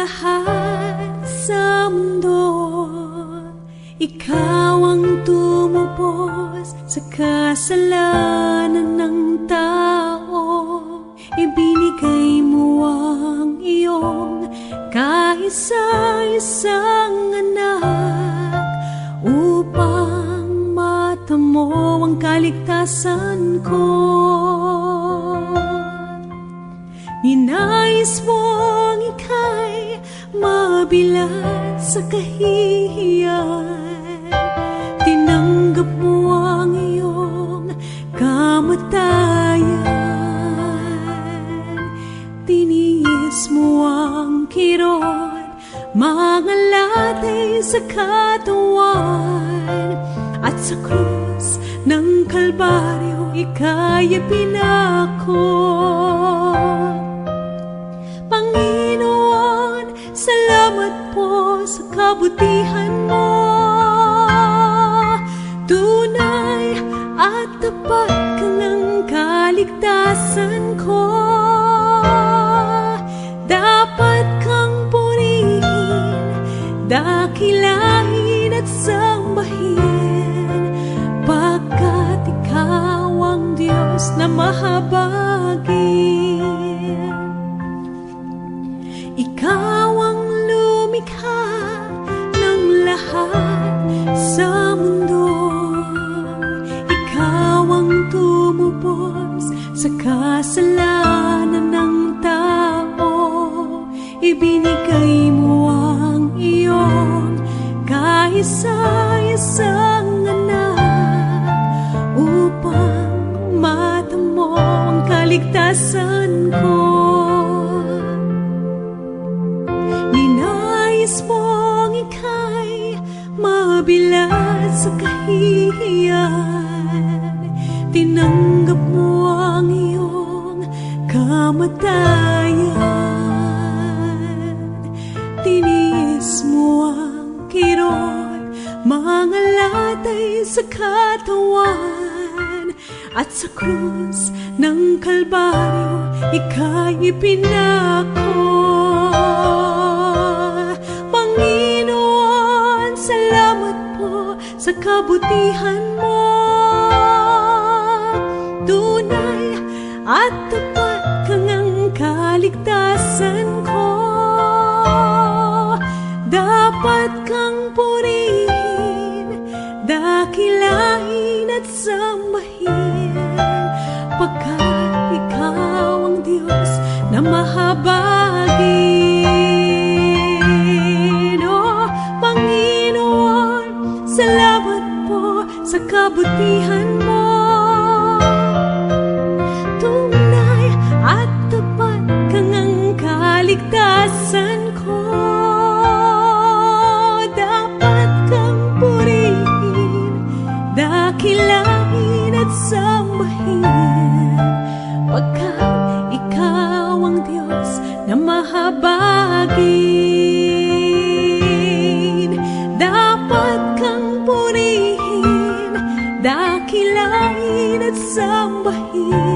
lahat sa mundo, ikaw ang tumupos sa kasalanan ng tao. Ibinigay mo ang iyong kaisa-isang anak upang matamo ang kaligtasan ko. Ninais mong ika'y mabilad sa kahihiyan. Tinanggap mo ang iyong kamatayan. Tiniis mo ang kirot, mga latay sa katawan. At sa krus ng Kalbaryo ika'y ipinako. Panginoon, salamat po sa kabutihan mo. Tunay at tapat ka ng kaligtasan ko. Dapat kang purihin, dakilain at sambahin, pagkat ikaw ang Diyos na mahabagin. Ikaw ang lumikha ng lahat sa mundo. Ikaw ang tumupos sa kasalanan ng tao. Ibinigay mo ang iyong kaisa-isang anak upang matamo ang kaligtasan ko. Ninais mong ika'y mabilad sa kahihiyan. Tinanggap mo ang iyong kamatayan. Tiniis mo ang kirot, mga latay sa katawan. At sa krus ng Kalbaryo ika'y ipinako. Panginoon, salamat po sa kabutihan mo. Tunay at tapat ka ng kaligtasan ko. Dapat kang purihin, dakilain at sambahin, pagkat ikaw ang Diyos na mahabagin. O Panginoon, salamat po sa kabutihan mo. Tunay at tapat ka ng kaligtasan ko. Dapat kang purihin, dakilain at sambahin, pagkat ikaw ang Diyos na mahabagin. Dapat kang purihin, dakilain at sambahin,